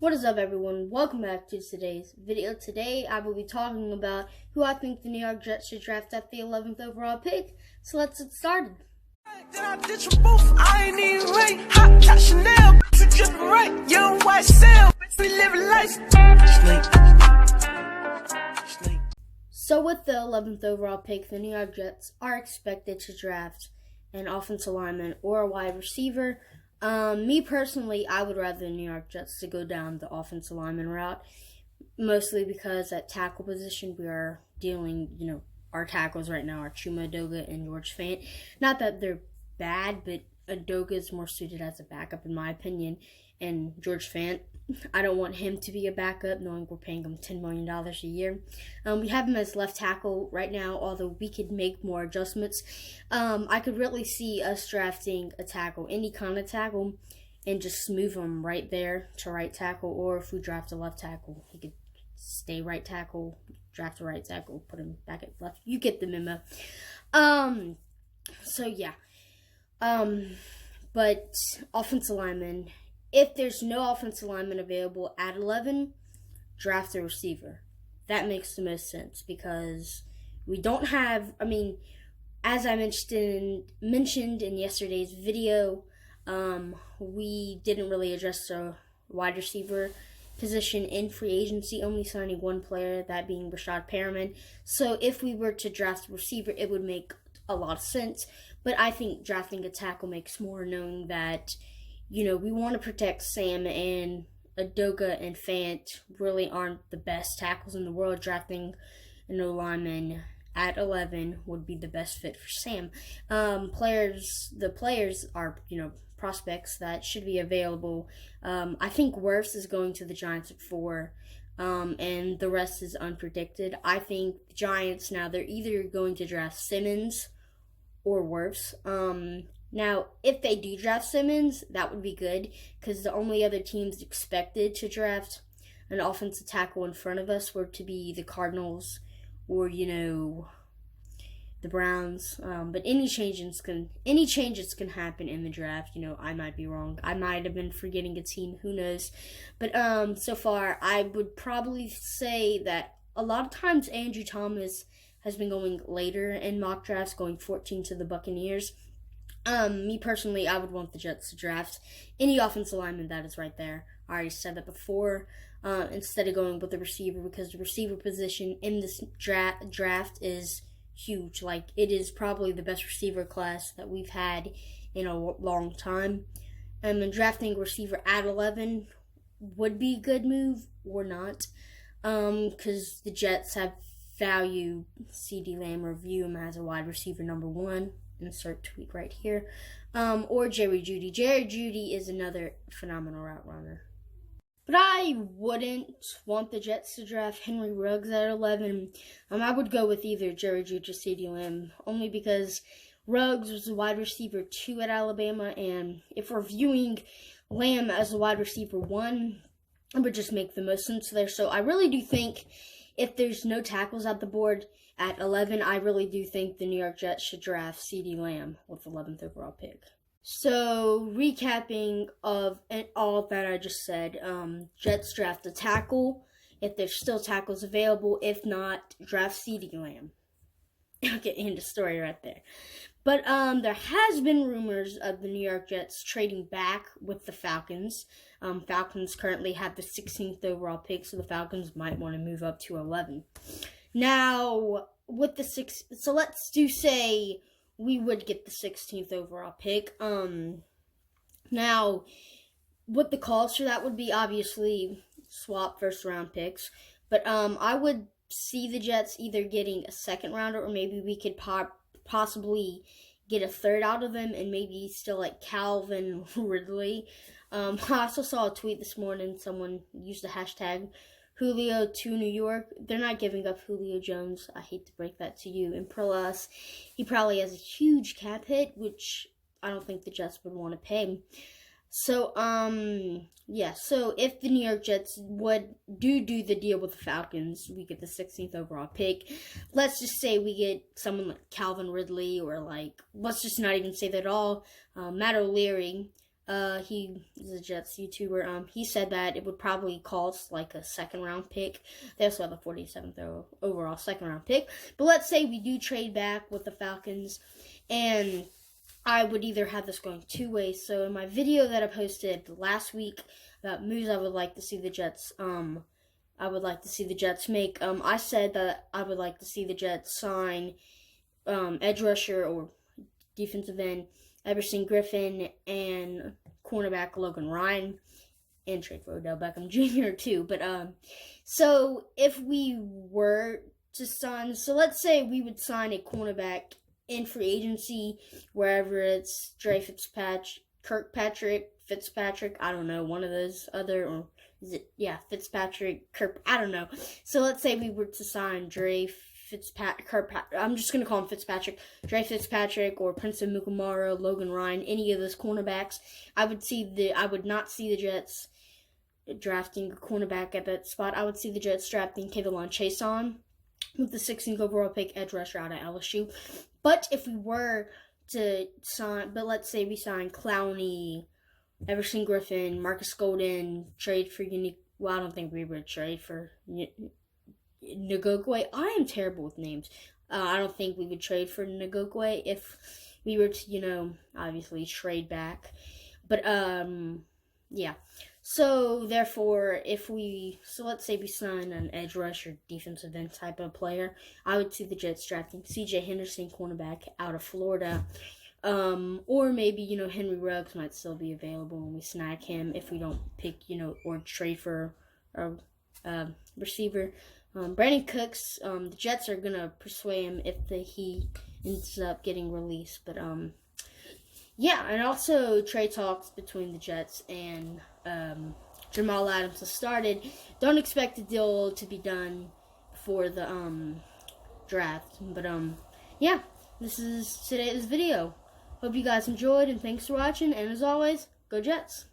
What is up, everyone? Welcome back to today's video. Today, I will be talking about who I think the New York Jets should draft at the 11th overall pick. So let's get started. Then I ditch them both. I ain't even right. Hot top Chanel, bitch, dripping right. Young white cell, bitch, we living life. Sleep. So with the 11th overall pick, the New York Jets are expected to draft an offensive lineman or a wide receiver. Me personally, I would rather the New York Jets to go down the offensive lineman route, mostly because at tackle position we are dealing, our tackles right now are Chuma Edoga and George Fant. Not that they're bad, but Edoga is more suited as a backup in my opinion, and George Fant, I don't want him to be a backup, knowing we're paying him $10 million a year. We have him as left tackle right now, although we could make more adjustments. I could really see us drafting a tackle, any kind of tackle, and just move him right there to right tackle. Or if we draft a left tackle, he could stay right tackle, draft a right tackle, put him back at left. You get the memo. So yeah. But offensive lineman, if there's no offensive lineman available at 11, draft a receiver. That makes the most sense because we don't have, as I mentioned in yesterday's video, we didn't really address the wide receiver position in free agency, only signing one player, that being Rashad Perriman. So if we were to draft a receiver, it would make a lot of sense. But I think drafting a tackle makes more, knowing that we want to protect Sam, and Edoga and Fant really aren't the best tackles in the world. Drafting an O-lineman at 11 would be the best fit for Sam. The players are, prospects that should be available. I think Wirfs is going to the Giants at 4, and the rest is unpredicted. I think the Giants, now they're either going to draft Simmons or Wirfs. Now, if they do draft Simmons, that would be good, because the only other teams expected to draft an offensive tackle in front of us were to be the Cardinals or, the Browns. But any changes can happen in the draft. I might be wrong. I might have been forgetting a team. Who knows? But so far, I would probably say that a lot of times Andrew Thomas has been going later in mock drafts, going 14 to the Buccaneers. Me personally, I would want the Jets to draft any offensive lineman that is right there. I already said that before, instead of going with the receiver, because the receiver position in this draft is huge. Like, it is probably the best receiver class that we've had in a long time. And drafting a receiver at 11 would be a good move or not, because the Jets have valued CeeDee Lamb or view him as a wide receiver number 1. Insert tweet right here. Or Jerry Jeudy. Jerry Jeudy is another phenomenal route runner. But I wouldn't want the Jets to draft Henry Ruggs at 11. I would go with either Jerry Jeudy or CeeDee Lamb, only because Ruggs was a wide receiver 2 at Alabama, and if we're viewing Lamb as a wide receiver 1, it would just make the most sense there. So I really do think if there's no tackles at the board at 11, I really do think the New York Jets should draft CeeDee Lamb with the 11th overall pick. So, recapping of all that I just said, Jets draft a tackle if there's still tackles available. If not, draft CeeDee Lamb. Okay, end of story right there. But there has been rumors of the New York Jets trading back with the Falcons. Falcons currently have the 16th overall pick, so the Falcons might want to move up to 11. Now, with the so let's say we would get the 16th overall pick. Now, what the calls for that would be, obviously swap first round picks, but I would see the Jets either getting a second rounder, or maybe we could possibly get a third out of them, and maybe still like Calvin Ridley. I also saw a tweet this morning. Someone used the hashtag Julio to New York. They're not giving up Julio Jones. I hate to break that to you. And plus, he probably has a huge cap hit, which I don't think the Jets would want to pay. So, yeah. So if the New York Jets would do the deal with the Falcons, we get the 16th overall pick. Let's just say we get someone like Calvin Ridley, or let's just not even say that at all. Matt O'Leary. He is a Jets YouTuber. He said that it would probably cost like a second round pick. They also have a 47th overall second round pick. But let's say we do trade back with the Falcons, and I would either have this going two ways. So in my video that I posted last week about moves I would like to see the Jets, make. I said that I would like to see the Jets sign edge rusher or defensive end Everson Griffin and cornerback Logan Ryan, and trade for Odell Beckham Jr. too. But so if we were to sign, so let's say we would sign a cornerback in free agency, wherever it's Kirkpatrick, Fitzpatrick, I don't know, one of those other, or is it, Fitzpatrick, Kirk, I don't know. So let's say we were to sign I'm just going to call him Fitzpatrick, Dre Fitzpatrick, or Prince of Mukamara, Logan Ryan, any of those cornerbacks. I would not see the Jets drafting a cornerback at that spot. I would see the Jets drafting K'Lavon Chaisson with the 16th overall pick, edge rusher out of LSU. But if we were to sign, but let's say we sign Clowney, Everson Griffin, Marcus Golden, trade for I don't think we would trade for Ngogwe. I am terrible with names. I don't think we would trade for Ngogwe if we were to, obviously trade back. But, yeah. So, therefore, let's say we sign an edge rusher, defensive end type of player, I would see the Jets drafting C.J. Henderson, cornerback out of Florida. Or maybe, Henry Ruggs might still be available and we snag him if we don't pick, or trade for a receiver. Brandon Cooks, the Jets are going to persuade him if he ends up getting released. But, yeah, and also trade talks between the Jets and Jamal Adams have started. Don't expect the deal to be done before the draft. But, yeah, this is today's video. Hope you guys enjoyed, and thanks for watching. And as always, go Jets!